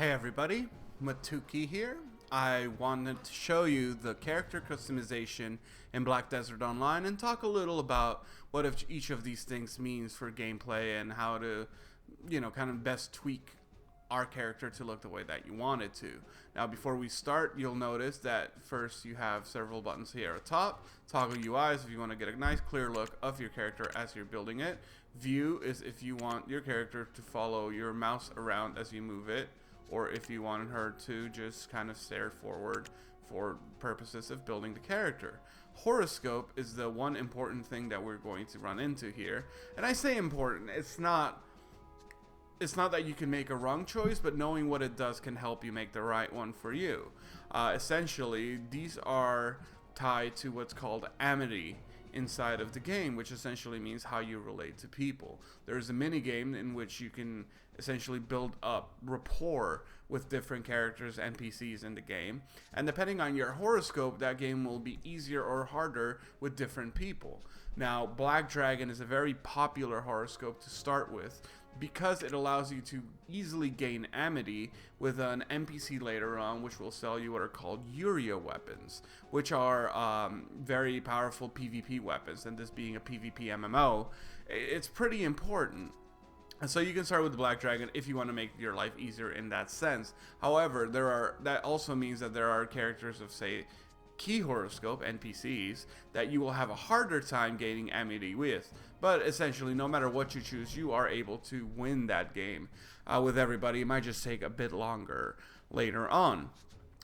Hey everybody, Matuki here. I wanted to show you the character customization in Black Desert Online and talk a little about what each of these things means for gameplay and how to, kind of best tweak our character to look the way that you want it to. Now before we start, you'll notice that first you have several buttons here at the top. Toggle UIs if you want to get a nice clear look of your character as you're building it. View is if you want your character to follow your mouse around as you move it, or if you wanted her to just kind of stare forward for purposes of building the character. Horoscope is the one important thing that we're going to run into here. And I say important, it's not that you can make a wrong choice, but knowing what it does can help you make the right one for you. Essentially, these are tied to what's called amity inside of the game, which essentially means how you relate to people. There's a mini game in which you can essentially build up rapport with different characters, NPCs in the game, and depending on your horoscope, that game will be easier or harder with different people. Now, Black Dragon is a very popular horoscope to start with because it allows you to easily gain amity with an NPC later on, which will sell you what are called Yuria weapons, which are very powerful PvP weapons, and this being a PvP MMO, it's pretty important. And so you can start with the Black Dragon if you want to make your life easier in that sense. However, that also means that there are characters of, say, key horoscope NPCs that you will have a harder time gaining amity with, but essentially no matter what you choose, you are able to win that game with everybody. It might just take a bit longer later on.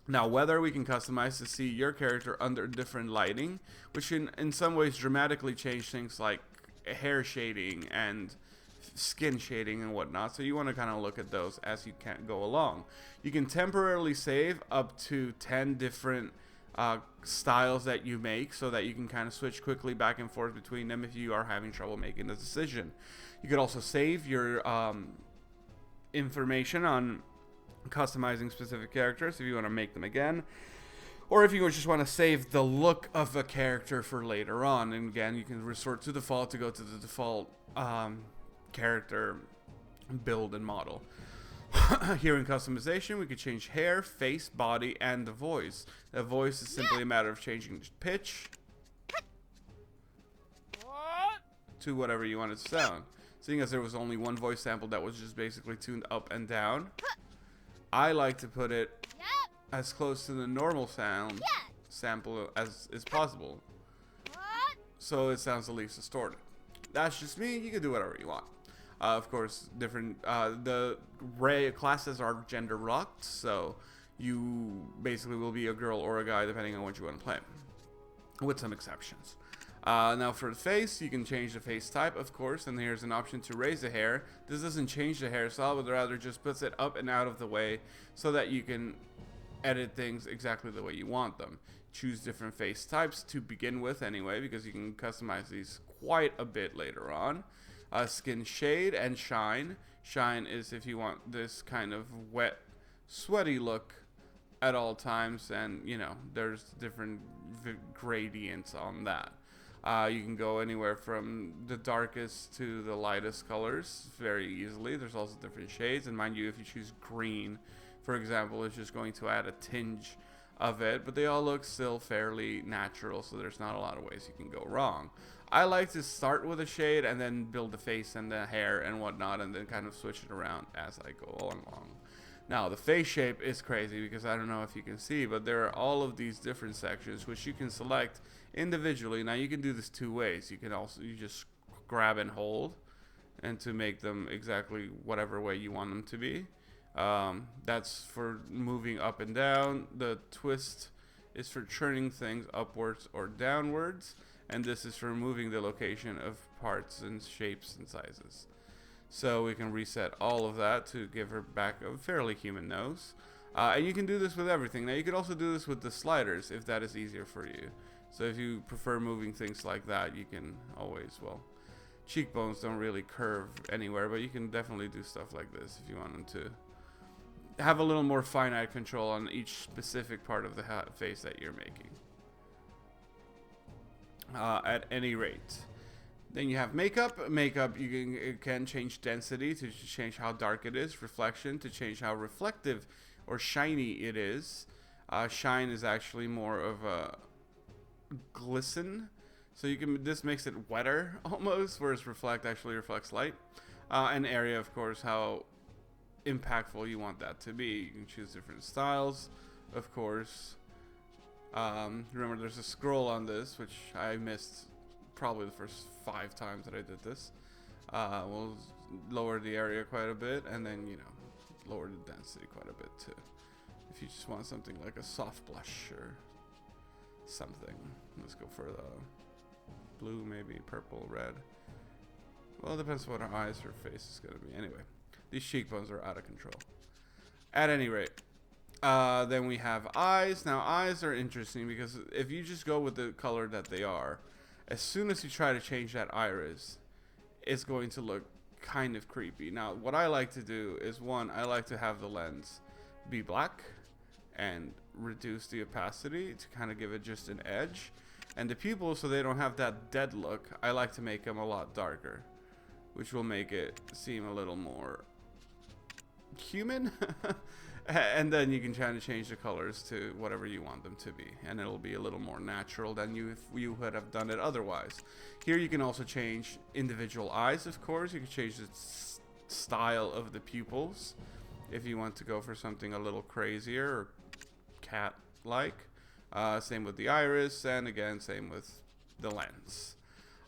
Now, whether we can customize to see your character under different lighting, which can in some ways dramatically change things like hair shading and skin shading and whatnot, so you want to kind of look at those as you can go along. You can temporarily save up to 10 different styles that you make, so that you can kind of switch quickly back and forth between them if you are having trouble making the decision. You could also save your information on customizing specific characters if you want to make them again, or if you just want to save the look of a character for later on. And again, you can resort to default to go to the default character build and model. Here in customization, we could change hair, face, body, and the voice. The voice is simply a matter of changing the pitch to whatever you want it to sound. Seeing as there was only one voice sample that was just basically tuned up and down, I like to put it as close to the normal sound sample as is possible, so it sounds the least distorted. That's just me. You can do whatever you want. Of course, different the classes are gender locked, so you basically will be a girl or a guy depending on what you want to play, with some exceptions. Now for the face, you can change the face type, of course, and here's an option to raise the hair. This doesn't change the hairstyle, but rather just puts it up and out of the way so that you can edit things exactly the way you want them. Choose different face types to begin with anyway, because you can customize these quite a bit later on. Skin shade and shine. Shine is if you want this kind of wet, sweaty look at all times, and there's different gradients on that. You can go anywhere from the darkest to the lightest colors very easily. There's also different shades, and mind you, if you choose green, for example, it's just going to add a tinge of it, but they all look still fairly natural, so there's not a lot of ways you can go wrong. I like to start with a shade and then build the face and the hair and whatnot, and then kind of switch it around as I go along. Now, the face shape is crazy because I don't know if you can see, but there are all of these different sections which you can select individually. Now, you can do this two ways. You just grab and hold, and to make them exactly whatever way you want them to be. That's for moving up and down. The twist is for turning things upwards or downwards, and this is for moving the location of parts and shapes and sizes. So we can reset all of that to give her back a fairly human nose. And you can do this with everything. Now, you can also do this with the sliders if that is easier for you. So if you prefer moving things like that, you can always, cheekbones don't really curve anywhere, but you can definitely do stuff like this if you want them to have a little more finite control on each specific part of the face that you're making. At any rate, Then you have makeup. Makeup, you can change density to change how dark it is. Reflection to change how reflective or shiny it is. Shine is actually more of a glisten. So you can, this makes it wetter almost, whereas reflect actually reflects light. And area, of course, how impactful you want that to be. You can choose different styles, of course. Remember, there's a scroll on this, which I missed probably the first 5 times that I did this. We'll lower the area quite a bit, and then, you know, lower the density quite a bit too. If you just want something like a soft blush or something. Let's go for the blue, maybe purple, red. Well, it depends what our eyes or face is going to be. Anyway, these cheekbones are out of control. At any rate, then we have eyes. Now, eyes are interesting because if you just go with the color that they are, as soon as you try to change that iris, it's going to look kind of creepy. Now, what I like to do is, one, I like to have the lens be black and reduce the opacity to kind of give it just an edge. And the pupils, so they don't have that dead look, I like to make them a lot darker, which will make it seem a little more human. And then you can try to change the colors to whatever you want them to be, and it'll be a little more natural than if you would have done it otherwise. Here you can also change individual eyes, of course. You can change the style of the pupils if you want to go for something a little crazier or cat-like. Same with the iris, and again, same with the lens.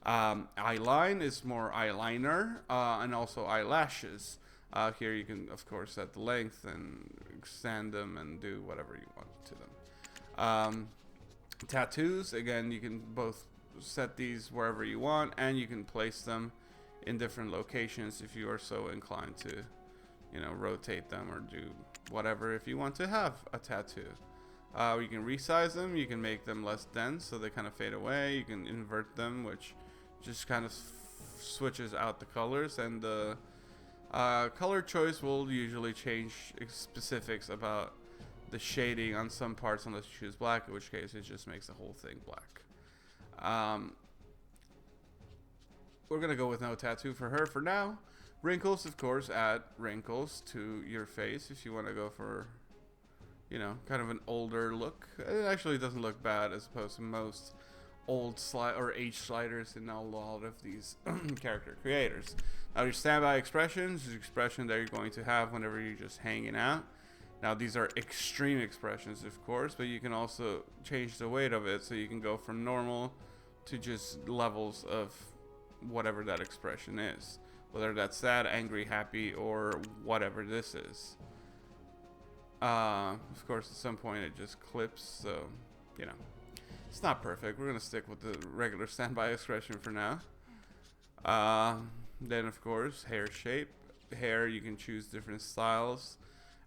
Eyeline is more eyeliner, and also eyelashes. Here you can, of course, set the length and extend them and do whatever you want to them. Tattoos, again, you can both set these wherever you want, and you can place them in different locations if you are so inclined to, you know, rotate them or do whatever if you want to have a tattoo. You can resize them, you can make them less dense so they kind of fade away. You can invert them, which just kind of switches out the colors, and the color choice will usually change specifics about the shading on some parts unless you choose black, in which case it just makes the whole thing black. We're gonna go with no tattoo for her for now. Wrinkles, of course, add wrinkles to your face if you want to go for, you know, kind of an older look. It actually doesn't look bad as opposed to most old or age sliders in a lot of these character creators. Now, your standby expressions is expression that you're going to have whenever you're just hanging out. Now, these are extreme expressions, of course, but you can also change the weight of it, so you can go from normal to just levels of whatever that expression is, whether that's sad, angry, happy, or whatever this is. Of course, at some point it just clips, so, you know, it's not perfect. We're going to stick with the regular standby expression for now. Then, of course, hair shape. Hair, you can choose different styles.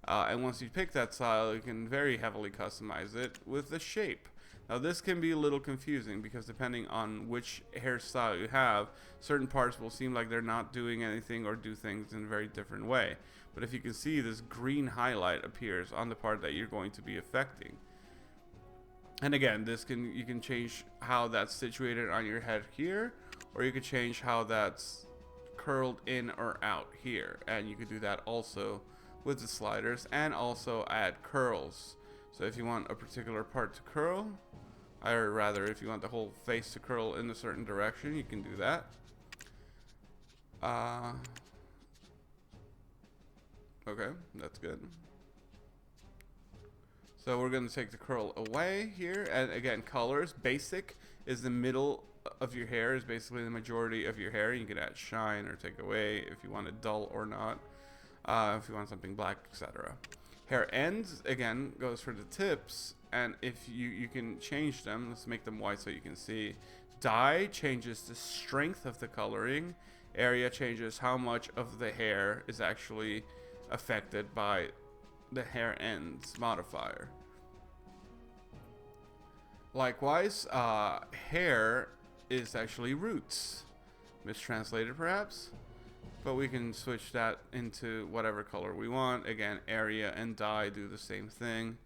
And once you pick that style, you can very heavily customize it with the shape. Now, this can be a little confusing because depending on which hairstyle you have, certain parts will seem like they're not doing anything or do things in a very different way. But if you can see, this green highlight appears on the part that you're going to be affecting. And again, you can change how that's situated on your head here, or you could change how that's curled in or out here. And you could do that also with the sliders, and also add curls. So if you want a particular part to curl, or rather if you want the whole face to curl in a certain direction, you can do that. Okay, that's good. So we're going to take the curl away here, and again, colors. Basic is the middle of your hair, is basically the majority of your hair. You can add shine or take away if you want it dull or not, if you want something black, etc. Hair ends, again, goes for the tips, and if you can change them. Let's make them white so you can see. Dye changes the strength of the coloring. Area changes how much of the hair is actually affected by the hair ends modifier. Likewise, hair is actually roots. Mistranslated perhaps, but we can switch that into whatever color we want. Again, area and dye do the same thing.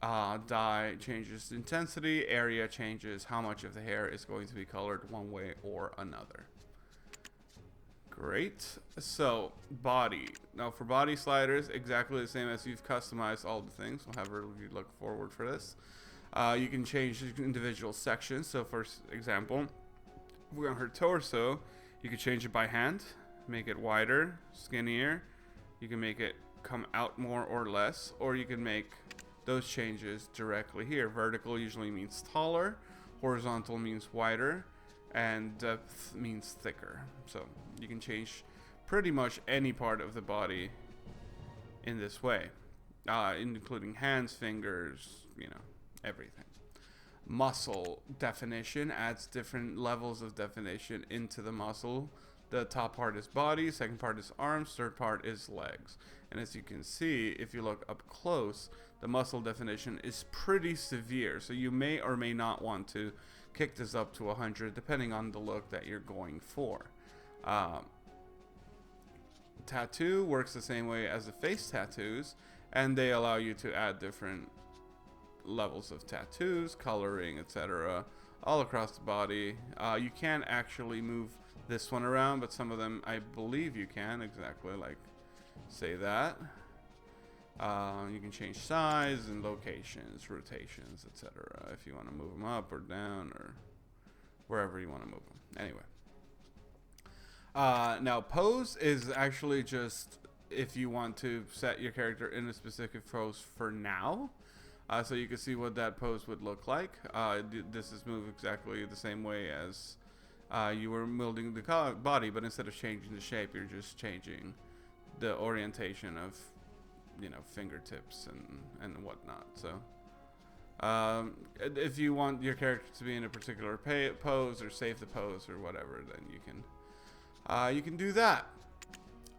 Dye changes intensity. Area changes how much of the hair is going to be colored one way or another. Great. So, body. Now, for body sliders, exactly the same as you've customized all the things. We'll have a review look forward for this. You can change individual sections. So, for example, if we're on her torso, you can change it by hand, make it wider, skinnier. You can make it come out more or less, or you can make those changes directly here. Vertical usually means taller, horizontal means wider, and depth means thicker. So you can change pretty much any part of the body in this way, including hands, fingers, everything. Muscle definition adds different levels of definition into the muscle. The top part is body, second part is arms, third part is legs. And as you can see, if you look up close, the muscle definition is pretty severe. So you may or may not want to kick this up to 100 depending on the look that you're going for. Tattoo works the same way as the face tattoos, and they allow you to add different levels of tattoos, coloring, etc. all across the body. You can actually move this one around, but some of them I believe you can, exactly like say that. You can change size and locations, rotations, etc. if you want to move them up or down or wherever you want to move them. Anyway. Now pose is actually just if you want to set your character in a specific pose for now. So you can see what that pose would look like. This is moved exactly the same way as you were molding the body, but instead of changing the shape, you're just changing the orientation of, fingertips and whatnot. So if you want your character to be in a particular pose or save the pose or whatever, then you can do that.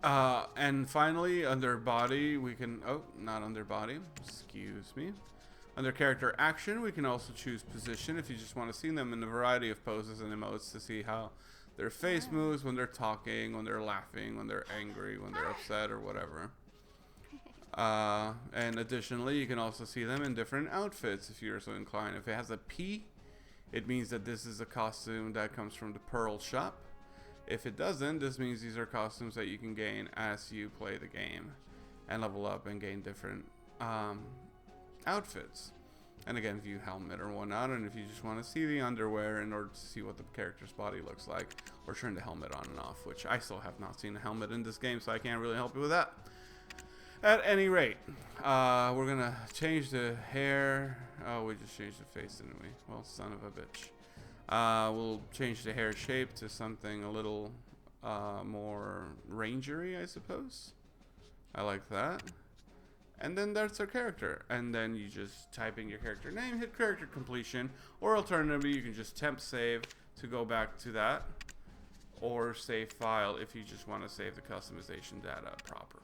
And finally, under body, we can, not under body, excuse me. Under character action, we can also choose position if you just want to see them in a variety of poses and emotes to see how their face moves when they're talking, when they're laughing, when they're angry, when they're upset, or whatever. And additionally, you can also see them in different outfits if you're so inclined. If it has a P, it means that this is a costume that comes from the Pearl shop. If it doesn't, this means these are costumes that you can gain as you play the game and level up and gain different outfits. And again, view helmet or whatnot, and if you just want to see the underwear in order to see what the character's body looks like, or turn the helmet on and off, which I still have not seen a helmet in this game, so I can't really help you with that. At any rate, we're gonna change the hair. Oh, we just changed the face, didn't we? Well, son of a bitch. We'll change the hair shape to something a little more rangery, I suppose. I like that. And then that's our character. And then you just type in your character name, hit character completion, or alternatively, you can just temp save to go back to that, or save file if you just want to save the customization data proper.